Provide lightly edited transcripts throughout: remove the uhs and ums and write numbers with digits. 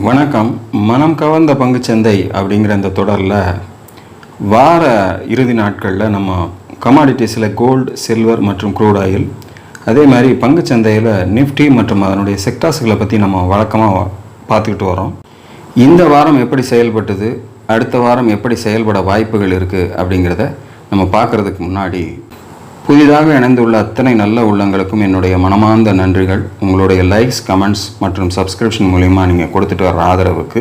வணக்கம். மனம் கவர்ந்த பங்குச்சந்தை அப்படிங்கிற இந்த தொடரில் வார இறுதி நாட்களில் நம்ம கமாடிட்டிஸில் கோல்டு, சில்வர் மற்றும் க்ரூட் ஆயில், அதே மாதிரி பங்குச்சந்தையில் நிஃப்டி மற்றும் அதனுடைய செக்டார்ஸ்களை பற்றி நம்ம வழக்கமாக பார்த்துக்கிட்டு வரோம். இந்த வாரம் எப்படி செயல்பட்டது, அடுத்த வாரம் எப்படி செயல்பட வாய்ப்புகள் இருக்குது அப்படிங்கிறத நம்ம பார்க்குறதுக்கு முன்னாடி புதிதாக இணைந்துள்ள அத்தனை நல்ல உள்ளங்களுக்கும் என்னுடைய மனமார்ந்த நன்றிகள். உங்களுடைய லைக்ஸ், கமெண்ட்ஸ் மற்றும் சப்ஸ்கிரிப்ஷன் மூலிமா நீங்கள் கொடுத்துட்டு வர ஆதரவுக்கு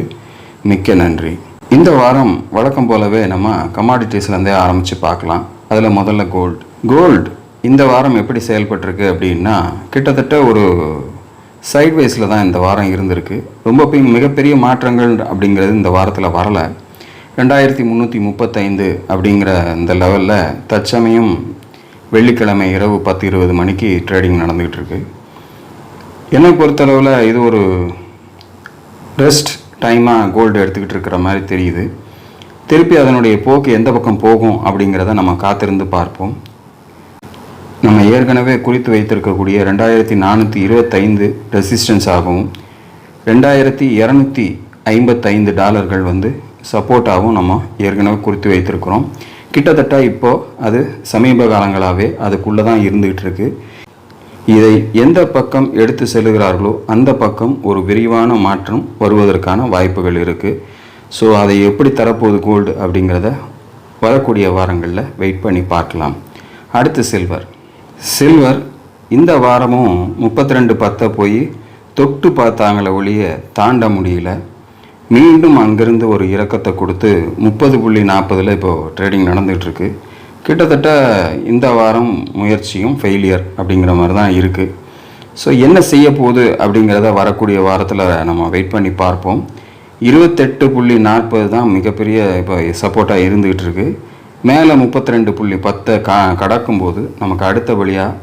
மிக்க நன்றி. இந்த வாரம் வழக்கம் போலவே நம்ம கமாடிட்டிஸ்லேருந்தே ஆரம்பித்து பார்க்கலாம். அதில் முதல்ல கோல்டு இந்த வாரம் எப்படி செயல்பட்டிருக்கு அப்படின்னா, கிட்டத்தட்ட ஒரு சைட்வேஸில் தான் இந்த வாரம் இருந்திருக்கு. ரொம்ப மிகப்பெரிய மாற்றங்கள் அப்படிங்கிறது இந்த வாரத்தில் வரலை. 2335 அப்படிங்கிற இந்த லெவலில் தற்சமயம் வெள்ளிக்கிழமை இரவு 10-20 மணிக்கு ட்ரேடிங் நடந்துக்கிட்டு இருக்கு. என்னை பொறுத்தளவில் இது ஒரு ரெஸ்ட் டைமாக கோல்டு எடுத்துக்கிட்டு இருக்கிற மாதிரி தெரியுது. திருப்பி அதனுடைய போக்கு எந்த பக்கம் போகும் அப்படிங்கிறத நம்ம காத்திருந்து பார்ப்போம். நம்ம ஏற்கனவே குறித்து வைத்திருக்கக்கூடிய 2425 ரெசிஸ்டன்ஸ் ஆகவும் $2255 சப்போர்ட்டாகவும் நம்ம ஏற்கனவே குறித்து வைத்திருக்கிறோம். கிட்டத்தட்ட இப்போது அது சமீப காலங்களாகவே அதுக்குள்ளே தான் இருந்துகிட்டு இருக்கு. இதை எந்த பக்கம் எடுத்து செல்கிறார்களோ அந்த பக்கம் ஒரு விரிவான மாற்றம் வருவதற்கான வாய்ப்புகள் இருக்குது. ஸோ அதை எப்படி தரப்போகுது கோல்டு அப்படிங்கிறத வரக்கூடிய வாரங்களில் வெயிட் பண்ணி பார்க்கலாம். அடுத்து சில்வர் இந்த வாரமும் 32.10 போய் தொட்டு பார்த்தாங்கள ஒழிய தாண்ட முடியல. மீண்டும் அங்கேருந்து ஒரு இறக்கத்தை கொடுத்து 30.40 இப்போது ட்ரேடிங் நடந்துகிட்ருக்கு. கிட்டத்தட்ட இந்த வாரம் முயற்சியும் ஃபெயிலியர் அப்படிங்கிற மாதிரி தான் இருக்குது. ஸோ என்ன செய்ய போகுது அப்படிங்கிறத வரக்கூடிய வாரத்தில் நம்ம வெயிட் பண்ணி பார்ப்போம். 28.40 தான் மிகப்பெரிய இப்போ சப்போர்ட்டாக இருந்துகிட்டு இருக்கு. மேலே 32.10 கடக்கும்போது நமக்கு அடுத்தபடியாக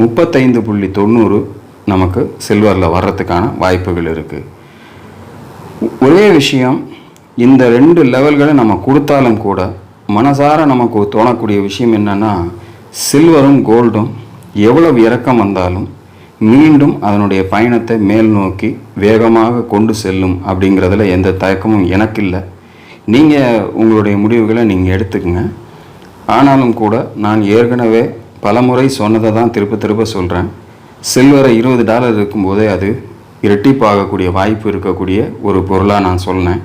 35.90 நமக்கு சில்வரில் வர்றதுக்கான வாய்ப்புகள் இருக்குது. ஒரே விஷயம், இந்த 2 லெவல்களை நம்ம கொடுத்தாலும் கூட மனசார நமக்கு தோணக்கூடிய விஷயம் என்னென்னா, சில்வரும் கோல்டும் எவ்வளவு இறக்கம் வந்தாலும் மீண்டும் அதனுடைய பயணத்தை மேல் நோக்கி வேகமாக கொண்டு செல்லும் அப்படிங்கிறதுல எந்த தயக்கமும் எனக்கு இல்லை. நீங்கள் உங்களுடைய முடிவுகளை நீங்கள் எடுத்துக்கங்க. ஆனாலும் கூட நான் ஏற்கனவே பலமுறை சொன்னதை தான் திருப்ப சொல்கிறேன். சில்வரை $20 இருக்கும்போதே அது இரட்டிப்பாகக்கூடிய வாய்ப்பு இருக்கக்கூடிய ஒரு பொருளாக நான் சொன்னேன்.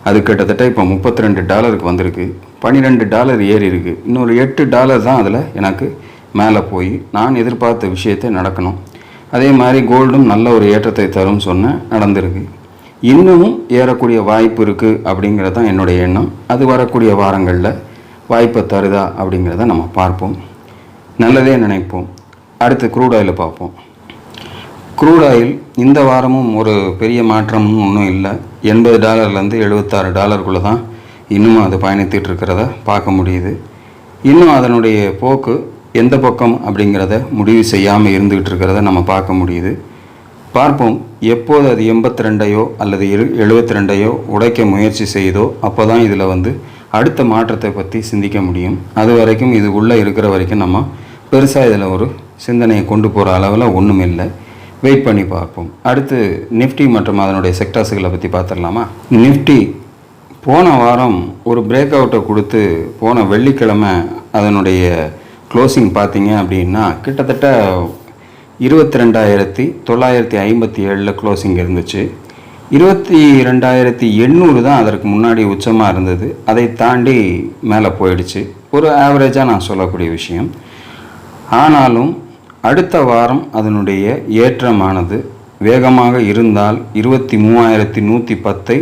அது கிட்டத்தட்ட இப்போ $32 வந்திருக்கு. $12 ஏறி இருக்குது. இன்னொரு $8 தான் அதில் எனக்கு மேலே போய் நான் எதிர்பார்த்த விஷயத்தை நடக்கணும். அதே மாதிரி கோல்டும் நல்ல ஒரு ஏற்றத்தை தரும் சொன்னேன், நடந்திருக்கு. இன்னமும் ஏறக்கூடிய வாய்ப்பு இருக்குது அப்படிங்கிறது தான் என்னுடைய எண்ணம். அது வரக்கூடிய வாரங்களில் வாய்ப்பை தருதா அப்படிங்கிறத நம்ம பார்ப்போம். நல்லதே நினைப்போம். அடுத்து க்ரூட் ஆயிலை பார்ப்போம். க்ரூட் ஆயில் இந்த வாரமும் ஒரு பெரிய மாற்றமும் ஒன்றும் இல்லை. $80 $76 தான் இன்னும் அது பயணித்துட்டு இருக்கிறத பார்க்க முடியுது. இன்னும் அதனுடைய போக்கு எந்த பக்கம் அப்படிங்கிறத முடிவு செய்யாமல் இருந்துகிட்டு இருக்கிறத நம்ம பார்க்க முடியுது. பார்ப்போம், எப்போது அது 82 அல்லது 72 உடைக்க முயற்சி செய்தோ அப்போ தான் இதில் அடுத்த மாற்றத்தை பற்றி சிந்திக்க முடியும். அது வரைக்கும் இது உள்ளே இருக்கிற வரைக்கும் நம்ம பெருசாக இதில் ஒரு சிந்தனையை கொண்டு போகிற அளவில் ஒன்றும் இல்லை. வெயிட் பண்ணி பார்ப்போம். அடுத்து நிஃப்டி மற்றும் அதனுடைய செக்டார்ஸுகளை பற்றி பார்த்துடலாமா? நிஃப்டி போன வாரம் ஒரு பிரேக் அவுட்டை கொடுத்து போன வெள்ளிக்கிழமை அதனுடைய க்ளோசிங் பார்த்தீங்க அப்படின்னா கிட்டத்தட்ட 22,957 க்ளோசிங் இருந்துச்சு. 22,800 தான் அதற்கு முன்னாடி உச்சமாக இருந்தது. அதை தாண்டி மேலே போயிடுச்சு. ஒரு ஆவரேஜாக நான் சொல்லக்கூடிய விஷயம். ஆனாலும் அடுத்த வாரம் அதனுடைய ஏற்றமானது வேகமாக இருந்தால் 23,110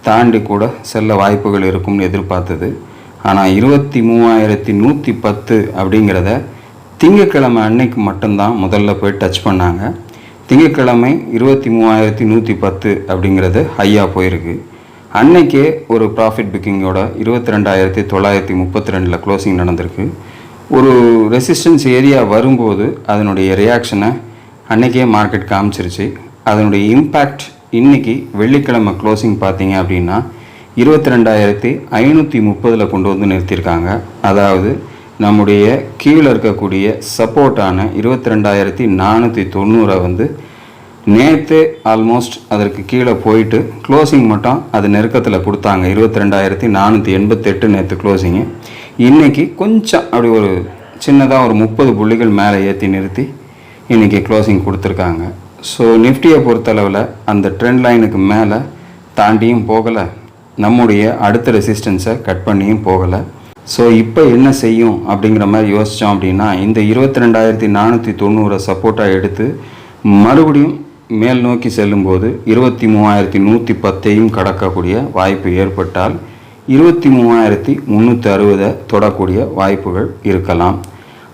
தாண்டி கூட செல்ல வாய்ப்புகள் இருக்கும்னு எதிர்பார்த்தது. ஆனால் 23,110 அப்படிங்கிறத திங்கட்கிழமை அன்னைக்கு மட்டும்தான் முதல்ல போய் டச் பண்ணாங்க. திங்கட்கிழமை 23,110 அப்படிங்கிறது ஹையாக போயிருக்கு. அன்னைக்கே ஒரு ப்ராஃபிட் புக்கிங்கோட 22,932 க்ளோசிங் நடந்திருக்கு. ஒரு ரெசிஸ்டன்ஸ் ஏரியா வரும்போது அதனுடைய ரியாக்ஷனை அன்றைக்கே மார்க்கெட் காமிச்சிருச்சு. அதனுடைய இம்பேக்ட் இன்றைக்கி வெள்ளிக்கிழமை க்ளோசிங் பார்த்தீங்க அப்படின்னா 22,530 கொண்டு வந்து நிறுத்தியிருக்காங்க. அதாவது நம்முடைய கீழே இருக்கக்கூடிய சப்போர்ட்டான 22,490 நேற்று ஆல்மோஸ்ட் அதற்கு கீழே போயிட்டு க்ளோசிங் மட்டும் அது நெருக்கத்தில் கொடுத்தாங்க. 22,488 நேற்று க்ளோசிங்கு. இன்றைக்கி கொஞ்சம் அப்படி ஒரு சின்னதாக ஒரு 30 புள்ளிகள் மேலே ஏற்றி நிறுத்தி இன்றைக்கி க்ளோசிங் கொடுத்துருக்காங்க. ஸோ நிஃப்டியை பொறுத்தளவில் அந்த ட்ரெண்ட் லைனுக்கு மேலே தாண்டியும் போகலை, நம்முடைய அடுத்த ரெசிஸ்டன்ஸை கட் பண்ணியும் போகலை. ஸோ இப்போ என்ன செய்யும் அப்படிங்கிற மாதிரி யோசித்தோம் அப்படின்னா, இந்த 22,490 சப்போர்ட்டாக எடுத்து மறுபடியும் மேல் நோக்கி செல்லும்போது 23,110ஐயும் கடக்கக்கூடிய வாய்ப்பு ஏற்பட்டால் 23,360 தொடக்கூடிய வாய்ப்புகள் இருக்கலாம்.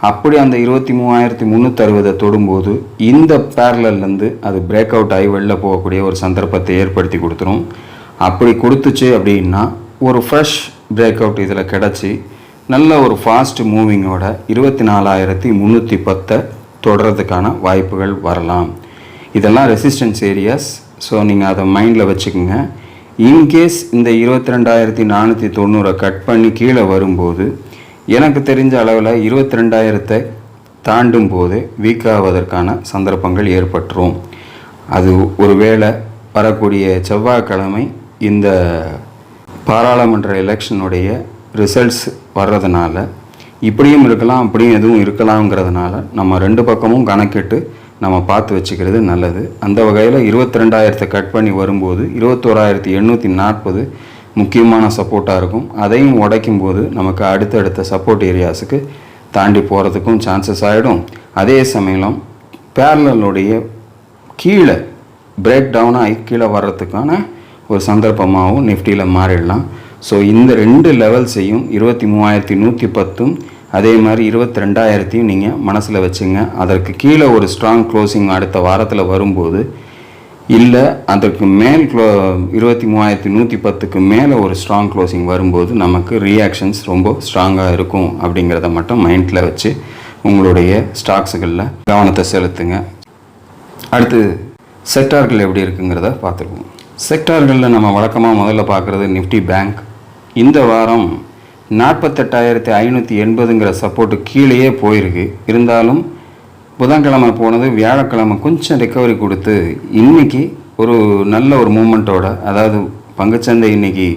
அப்படி அந்த 23,360 தொடும்போது இந்த பேரலேருந்து அது பிரேக் அவுட் ஆகி வெளில போகக்கூடிய ஒரு சந்தர்ப்பத்தை ஏற்படுத்தி கொடுத்துரும். அப்படி கொடுத்துச்சு அப்படின்னா ஒரு ஃப்ரெஷ் பிரேக் அவுட் இதில் கிடச்சி நல்ல ஒரு ஃபாஸ்ட் மூவிங்கோட 24,310 தொடர்றதுக்கான வாய்ப்புகள் வரலாம். இதெல்லாம் ரெசிஸ்டன்ஸ் ஏரியாஸ். ஸோ நீங்கள் அதை மைண்டில் வச்சுக்கோங்க. இன்கேஸ் இந்த 22,490 கட் பண்ணி கீழே வரும்போது எனக்கு தெரிஞ்ச அளவில் 22,000 தாண்டும் போது வீக் ஆவதற்கான சந்தர்ப்பங்கள் ஏற்பட்டுரும். அது ஒருவேளை வரக்கூடிய செவ்வாய்க்கிழமை இந்த பாராளுமன்ற எலெக்ஷனுடைய ரிசல்ட்ஸ் வர்றதுனால இப்படியும் இருக்கலாம் அப்படியும் எதுவும் இருக்கலாம்ங்கிறதுனால நம்ம ரெண்டு பக்கமும் கணக்கிட்டு நம்ம பார்த்து வச்சுக்கிறது நல்லது. அந்த வகையில் 22,000 கட் பண்ணி வரும்போது 21,840 முக்கியமான சப்போர்ட்டாக இருக்கும். அதையும் உடைக்கும் போது நமக்கு அடுத்தடுத்த சப்போர்ட் ஏரியாஸுக்கு தாண்டி போகிறதுக்கும் சான்சஸ் ஆகிடும். அதே சமயம் பேரலலுடைய கீழே பிரேக் டவுன் ஆகி கீழே வர்றதுக்கான ஒரு சந்தர்ப்பமாகவும் நிஃப்டியில் மாறிடலாம். ஸோ இந்த ரெண்டு லெவல்ஸையும் 23,110 அதே மாதிரி 22,000 நீங்கள் மனசில் வச்சுங்க. அதற்கு கீழே ஒரு ஸ்ட்ராங் க்ளோசிங் அடுத்த வாரத்தில் வரும்போது, இல்லை அதற்கு மேல் 23,110க்கு மேலே ஒரு ஸ்ட்ராங் க்ளோசிங் வரும்போது நமக்கு ரியாக்ஷன்ஸ் ரொம்ப ஸ்ட்ராங்காக இருக்கும். அப்படிங்கிறத மட்டும் மைண்டில் வச்சு உங்களுடைய ஸ்டாக்ஸுகளில் கவனத்தை செலுத்துங்க. அடுத்து செக்டார்கள் எப்படி இருக்குங்கிறத பார்த்துருவோம். செக்டார்களில் நம்ம வழக்கமாக முதல்ல பார்க்குறது நிஃப்டி பேங்க். இந்த வாரம் 48,580ங்கிற சப்போர்ட்டு கீழேயே போயிருக்கு. இருந்தாலும் புதன்கிழமை போனது வியாழக்கிழமை கொஞ்சம் ரெக்கவரி கொடுத்து இன்றைக்கி ஒரு நல்ல ஒரு மூமெண்ட்டோட, அதாவது பங்குச்சந்தை இன்றைக்கி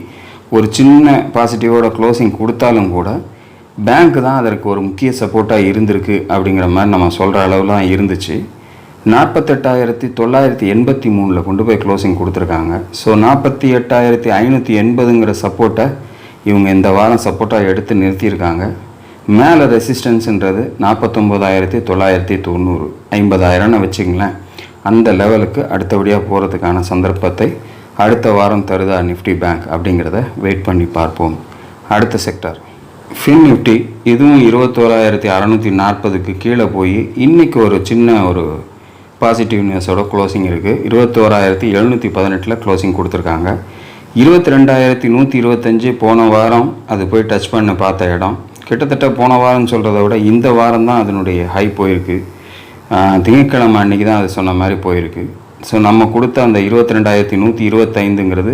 ஒரு சின்ன பாசிட்டிவோட க்ளோசிங் கொடுத்தாலும் கூட பேங்க் தான் அதற்கு ஒரு முக்கிய சப்போர்ட்டாக இருந்திருக்கு. அப்படிங்கிற மாதிரி நம்ம சொல்கிற அளவுலாம் இருந்துச்சு. 48,983 கொண்டு போய் க்ளோசிங் கொடுத்துருக்காங்க. ஸோ 48,580ங்கிற சப்போர்ட்டை இவங்க இந்த வாரம் சப்போர்ட்டாக எடுத்து நிறுத்தியிருக்காங்க. மேலே ரெசிஸ்டன்ஸுன்றது 49,990, 50,000ன்னு வச்சுங்களேன். அந்த லெவலுக்கு அடுத்தபடியாக போகிறதுக்கான சந்தர்ப்பத்தை அடுத்த வாரம் தருதா நிஃப்டி பேங்க் அப்படிங்கிறத வெயிட் பண்ணி பார்ப்போம். அடுத்த செக்டார் ஃபின் நிஃப்டி. இதுவும் 21,640க்கு கீழே போய் இன்றைக்கி ஒரு சின்ன ஒரு பாசிட்டிவ் நியூஸோட க்ளோசிங் இருக்குது. 21,718 க்ளோசிங் கொடுத்துருக்காங்க. 22,125 போன வாரம் அது போய் டச் பண்ண பார்த்த இடம். கிட்டத்தட்ட போன வாரம் சொல்கிறத விட இந்த வாரம் தான் அதனுடைய ஹை போயிருக்கு. திங்கட்கிழமை அன்றைக்கி தான் அது சொன்ன மாதிரி போயிருக்கு. ஸோ நம்ம கொடுத்த அந்த 22,125ங்கிறது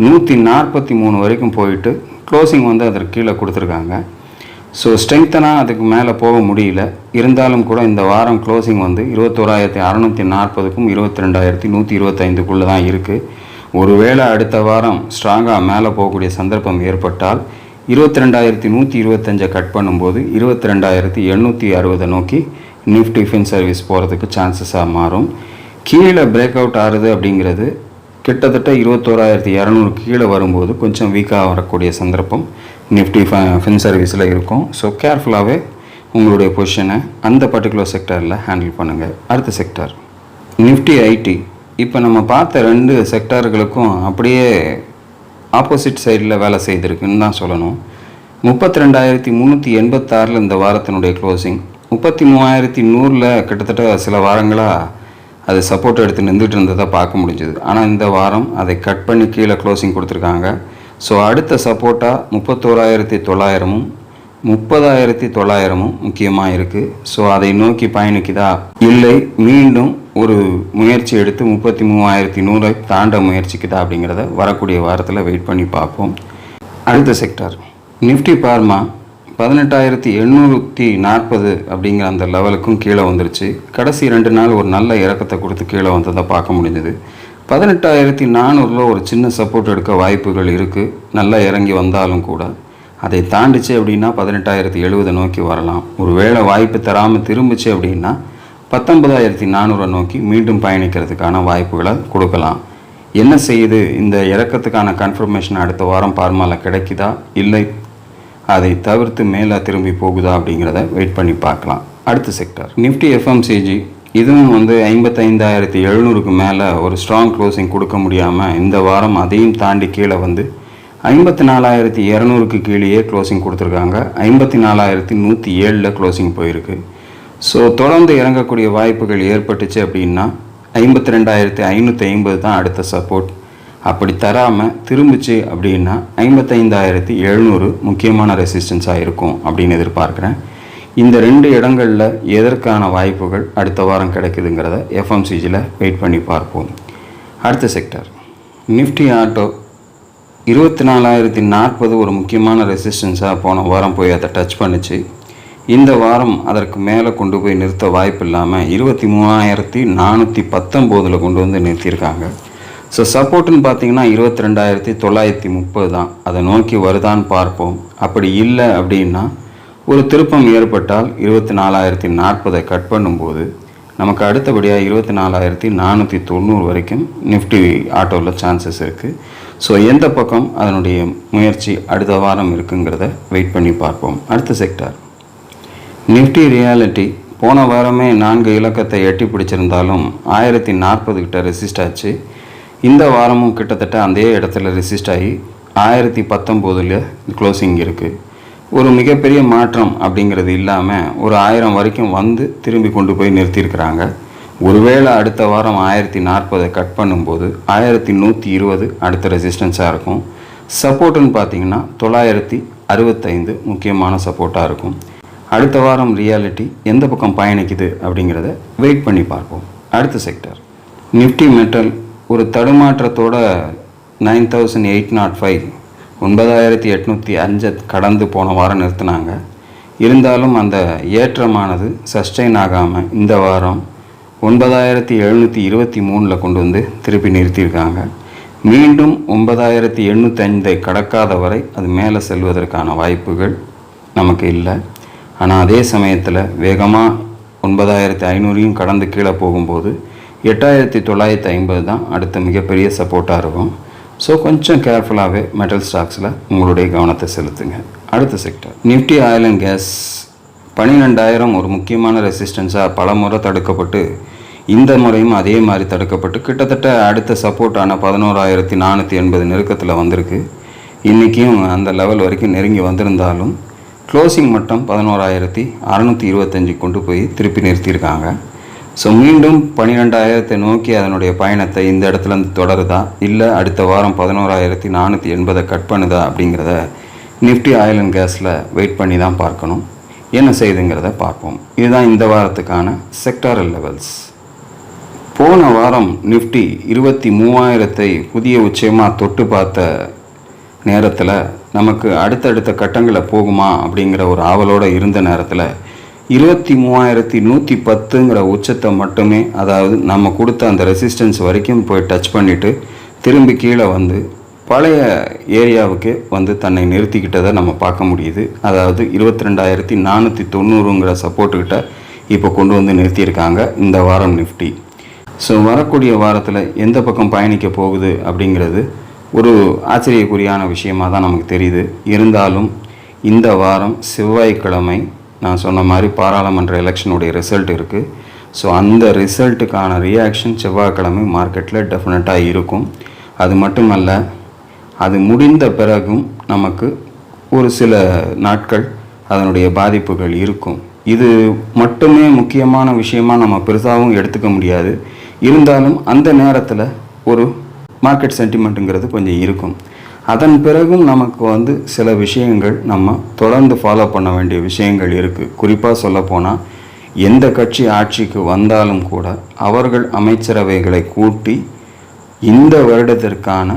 143 வரைக்கும் போயிட்டு க்ளோசிங் வந்து அதற்கு கீழே கொடுத்துருக்காங்க. ஸோ ஸ்ட்ரெங்தனாக அதுக்கு மேலே போக முடியல. இருந்தாலும் கூட இந்த வாரம் க்ளோசிங் வந்து 21,640க்கும் 22,125க்குள்ளே தான் இருக்குது. ஒருவேளை அடுத்த வாரம் ஸ்ட்ராங்காக மேலே போகக்கூடிய சந்தர்ப்பம் ஏற்பட்டால் 22,125 கட் பண்ணும்போது 22,860 நோக்கி நிஃப்டி ஃபின் சர்வீஸ் போகிறதுக்கு சான்சஸாக மாறும். கீழே பிரேக் அவுட் ஆகுது அப்படிங்கிறது கிட்டத்தட்ட 21,200 கீழே வரும்போது கொஞ்சம் வீக்காக வரக்கூடிய சந்தர்ப்பம் நிஃப்டி ஃபின் சர்வீஸில் இருக்கும். ஸோ கேர்ஃபுல்லாகவே உங்களுடைய பொசிஷனை அந்த பர்டிகுலர் செக்டரில் ஹேண்டில் பண்ணுங்கள். அடுத்த செக்டார் நிஃப்டி ஐடி. இப்போ நம்ம பார்த்த ரெண்டு செக்டார்களுக்கும் அப்படியே ஆப்போசிட் சைடில் வேலை செய்திருக்குன்னு தான் சொல்லணும். 32,386 இந்த வாரத்தினுடைய க்ளோசிங். 33,100 கிட்டத்தட்ட சில வாரங்களாக அது சப்போர்ட் எடுத்து நின்றுட்டு இருந்ததை பார்க்க முடிஞ்சுது. ஆனால் இந்த வாரம் அதை கட் பண்ணி கீழே க்ளோசிங் கொடுத்துருக்காங்க. ஸோ அடுத்த சப்போர்ட்டாக 31,900ம் 30,900ம் முக்கியமாக இருக்குது. ஸோ அதை நோக்கி பயணிக்குதா, இல்லை மீண்டும் ஒரு முயற்சி எடுத்து 33,100 தாண்ட முயற்சிக்குதா அப்படிங்கிறத வரக்கூடிய வாரத்தில் வெயிட் பண்ணி பார்ப்போம். அடுத்த செக்டார் நிஃப்டி பார்மா. 18,840 அப்படிங்கிற அந்த லெவலுக்கும் கீழே வந்துருச்சு. கடைசி 2 நாள் ஒரு நல்ல இறக்கத்தை கொடுத்து கீழே வந்ததை பார்க்க முடிஞ்சது. 18,400 ஒரு சின்ன சப்போர்ட் எடுக்க வாய்ப்புகள் இருக்குது. நல்லா இறங்கி வந்தாலும் கூட அதை தாண்டிச்சு அப்படின்னா 18,070 நோக்கி வரலாம். ஒரு வேளை வாய்ப்பு தராமல் திரும்பிச்சு அப்படின்னா 19,400 நோக்கி மீண்டும் பயணிக்கிறதுக்கான வாய்ப்புகளை கொடுக்கலாம். என்ன செய்யுது, இந்த இறக்கத்துக்கான கன்ஃபர்மேஷன் அடுத்த வாரம் பார்மாவில் கிடைக்குதா, இல்லை அதை தவிர்த்து மேலே திரும்பி போகுதா அப்படிங்கிறத வெயிட் பண்ணி பார்க்கலாம். அடுத்த செக்டர் நிஃப்டி FMCG. இதுவும் 55,700க்கு மேலே ஒரு ஸ்ட்ராங் க்ளோசிங் கொடுக்க முடியாமல் இந்த வாரம் அதையும் தாண்டி கீழே 54,200க்கு கீழேயே க்ளோசிங் கொடுத்துருக்காங்க. 54,107 க்ளோசிங் போயிருக்கு. ஸோ தொடர்ந்து இறங்கக்கூடிய வாய்ப்புகள் ஏற்பட்டுச்சு அப்படின்னா 52,550 தான் அடுத்த சப்போர்ட். அப்படி தராமல் திரும்பிச்சு அப்படின்னா 55,700 முக்கியமான ரெசிஸ்டன்ஸாக இருக்கும் அப்படின்னு எதிர்பார்க்குறேன். இந்த 2 இடங்களில் எதற்கான வாய்ப்புகள் அடுத்த வாரம் கிடைக்குதுங்கிறத FMCGயில் வெயிட் பண்ணி பார்ப்போம். அடுத்த செக்டர் நிஃப்டி ஆட்டோ. 24,040 ஒரு முக்கியமான ரெசிஸ்டன்ஸாக போன வாரம் போய் அதை டச் பண்ணிச்சு. இந்த வாரம் அதற்கு மேலே கொண்டு போய் நிறுத்த வாய்ப்பு இல்லாமல் 23,419 கொண்டு வந்து நிறுத்தியிருக்காங்க. ஸோ சப்போர்ட்டுன்னு பார்த்தீங்கன்னா 22,930 தான். அதை நோக்கி வருதான்னு பார்ப்போம். அப்படி இல்லை அப்படின்னா ஒரு திருப்பம் ஏற்பட்டால் 24,040 கட் பண்ணும்போது நமக்கு அடுத்தபடியாக 24,490 வரைக்கும் நிஃப்டி ஆட்டோவில் சான்சஸ் இருக்குது. ஸோ எந்த பக்கம் அதனுடைய முயற்சி அடுத்த வாரம் இருக்குங்கிறத வெயிட் பண்ணி பார்ப்போம். அடுத்த செக்டார் நிஃப்டி ரியாலிட்டி. போன வாரமே 4 இலக்கத்தை எட்டி பிடிச்சிருந்தாலும் 1040 கிட்ட ரெசிஸ்ட் ஆச்சு. இந்த வாரமும் கிட்டத்தட்ட அதே இடத்துல ரெசிஸ்ட் ஆகி 1019 க்ளோசிங் இருக்குது. ஒரு மிகப்பெரிய மாற்றம் அப்படிங்கிறது இல்லாமல் ஒரு 1000 வரைக்கும் வந்து திரும்பி கொண்டு போய் நிறுத்தியிருக்கிறாங்க. ஒருவேளை அடுத்த வாரம் 1040 கட் பண்ணும்போது 1120 அடுத்த ரெசிஸ்டன்ஸாக இருக்கும். சப்போர்ட்டுன்னு பார்த்தீங்கன்னா 965 முக்கியமான சப்போர்ட்டாக இருக்கும். அடுத்த வாரம் ரியாலிட்டி எந்த பக்கம் பயணிக்குது அப்படிங்கிறத வெயிட் பண்ணி பார்ப்போம். அடுத்த செக்டர் நிஃப்டி மெட்டல். ஒரு தடுமாற்றத்தோட 9,805 9,805 கடந்து போன வாரம் நிறுத்தினாங்க. இருந்தாலும் அந்த ஏற்றமானது சஸ்டெயின் ஆகாமல் இந்த வாரம் 9,723 கொண்டு வந்து திருப்பி நிறுத்தியிருக்காங்க. மீண்டும் 9,805 கடக்காத வரை அது மேலே செல்வதற்கான வாய்ப்புகள் நமக்கு இல்லை. ஆனால் அதே சமயத்தில் வேகமாக 9,500 கடந்து கீழே போகும்போது 8,950 தான் அடுத்த மிகப்பெரிய சப்போர்ட்டாக இருக்கும். ஸோ கொஞ்சம் கேர்ஃபுல்லாகவே மெட்டல் ஸ்டாக்ஸில் உங்களுடைய கவனத்தை செலுத்துங்க. அடுத்த sector Nifty oil and gas. 12,000 ஒரு முக்கியமான ரெசிஸ்டன்ஸாக பல முறை தடுக்கப்பட்டு இந்த முறையும் அதே மாதிரி தடுக்கப்பட்டு கிட்டத்தட்ட அடுத்த சப்போர்ட்டான 11,480 நெருக்கத்தில் வந்திருக்கு. இன்றைக்கும் அந்த லெவல் வரைக்கும் நெருங்கி வந்திருந்தாலும் க்ளோசிங் மட்டும் 11,625 கொண்டு போய் திருப்பி நிறுத்தியிருக்காங்க. ஸோ மீண்டும் 12,000 நோக்கி அதனுடைய பயணத்தை இந்த இடத்துலேருந்து தொடருதா, இல்லை அடுத்த வாரம் 11,480 கட் பண்ணுதா அப்படிங்கிறத நிஃப்டி ஆயில் அண்ட் கேஸில் வெயிட் பண்ணி தான் பார்க்கணும். என்ன செய்யுதுங்கிறத பார்ப்போம். இதுதான் இந்த வாரத்துக்கான செக்டாரல் லெவல்ஸ். போன வாரம் நிஃப்டி 23,000 புதிய உச்சமாக தொட்டு பார்த்த நேரத்தில் நமக்கு அடுத்தடுத்த கட்டங்களை போகுமா அப்படிங்கிற ஒரு ஆவலோடு இருந்த நேரத்தில் 23,110ங்கிற உச்சத்தை மட்டுமே, அதாவது நம்ம கொடுத்த அந்த ரெசிஸ்டன்ஸ் வரைக்கும் போய் டச் பண்ணிவிட்டு திரும்பி கீழே வந்து பழைய ஏரியாவுக்கு வந்து தன்னை நிறுத்திக்கிட்டதை நம்ம பார்க்க முடியுது. அதாவது 22,490ங்கிற சப்போர்ட்டுக்கிட்ட இப்போ கொண்டு வந்து நிறுத்தியிருக்காங்க இந்த வாரம் நிஃப்டி. ஸோ வரக்கூடிய வாரத்தில் எந்த பக்கம் பயணிக்க போகுது அப்படிங்கிறது ஒரு ஆச்சரியக்குறியான விஷயமாக தான் நமக்கு தெரியுது. இருந்தாலும் இந்த வாரம் செவ்வாய்க்கிழமை நான் சொன்ன மாதிரி பாராளுமன்ற எலெக்ஷனுடைய ரிசல்ட் இருக்குது. ஸோ அந்த ரிசல்ட்டுக்கான ரியாக்ஷன் செவ்வாய்க்கிழமை மார்க்கெட்டில் டெஃபினட்டாக இருக்கும். அது மட்டுமல்ல, அது முடிந்த பிறகும் நமக்கு ஒரு சில நாட்கள் அதனுடைய பாதிப்புகள் இருக்கும். இது மட்டுமே முக்கியமான விஷயமாக நம்ம பெருசாகவும் எடுத்துக்க முடியாது. இருந்தாலும் அந்த நேரத்தில் ஒரு மார்க்கெட் சென்டிமெண்ட்டுங்கிறது கொஞ்சம் இருக்கும். அதன் பிறகும் நமக்கு வந்து சில விஷயங்கள் நம்ம தொடர்ந்து ஃபாலோ பண்ண வேண்டிய விஷயங்கள் இருக்குது. குறிப்பாக சொல்லப்போனால் எந்த கட்சி ஆட்சிக்கு வந்தாலும் கூட அவர்கள் அமைச்சரவைகளை கூட்டி இந்த வருடத்திற்கான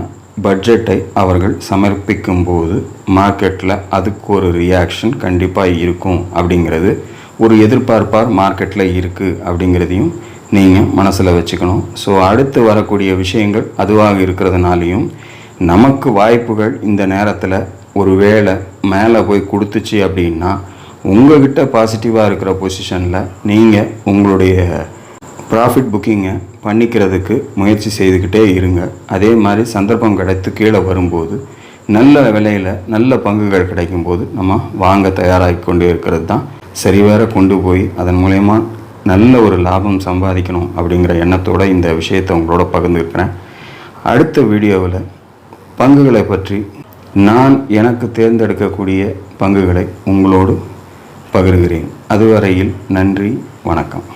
பட்ஜெட்டை அவர்கள் சமர்ப்பிக்கும் போது மார்க்கெட்டில் அதுக்கு ஒரு ரியாக்ஷன் கண்டிப்பாக இருக்கும் அப்படிங்கிறது ஒரு எதிர்பார்ப்பார் மார்க்கெட்டில் இருக்குது அப்படிங்கிறதையும் நீங்கள் மனசில் வச்சுக்கணும். ஸோ அடுத்து வரக்கூடிய விஷயங்கள் அதுவாக இருக்கிறதுனாலையும் நமக்கு வாய்ப்புகள் இந்த நேரத்தில் ஒரு வேளை மேலே போய் கொடுத்துச்சு அப்படின்னா உங்கள்கிட்ட பாசிட்டிவாக இருக்கிற பொசிஷனில் நீங்கள் உங்களுடைய ப்ராஃபிட் புக்கிங்கை பண்ணிக்கிறதுக்கு முயற்சி செய்துக்கிட்டே இருங்க. அதே மாதிரி சந்தர்ப்பம் கிடைத்து கீழே வரும்போது நல்ல விலையில் நல்ல பங்குகள் கிடைக்கும்போது நம்ம வாங்க தயாராகி கொண்டு இருக்கிறது தான் சரிவர கொண்டு போய் அதன் மூலயமா நல்ல ஒரு லாபம் சம்பாதிக்கணும் அப்படிங்கிற எண்ணத்தோடு இந்த விஷயத்தை உங்களோட பகிர்ந்துருக்கிறேன். அடுத்த வீடியோவில் பங்குகளை பற்றி நான் எனக்கு தேர்ந்தெடுக்கக்கூடிய பங்குகளை உங்களோடு பகிர்கிறேன். அதுவரையில் நன்றி, வணக்கம்.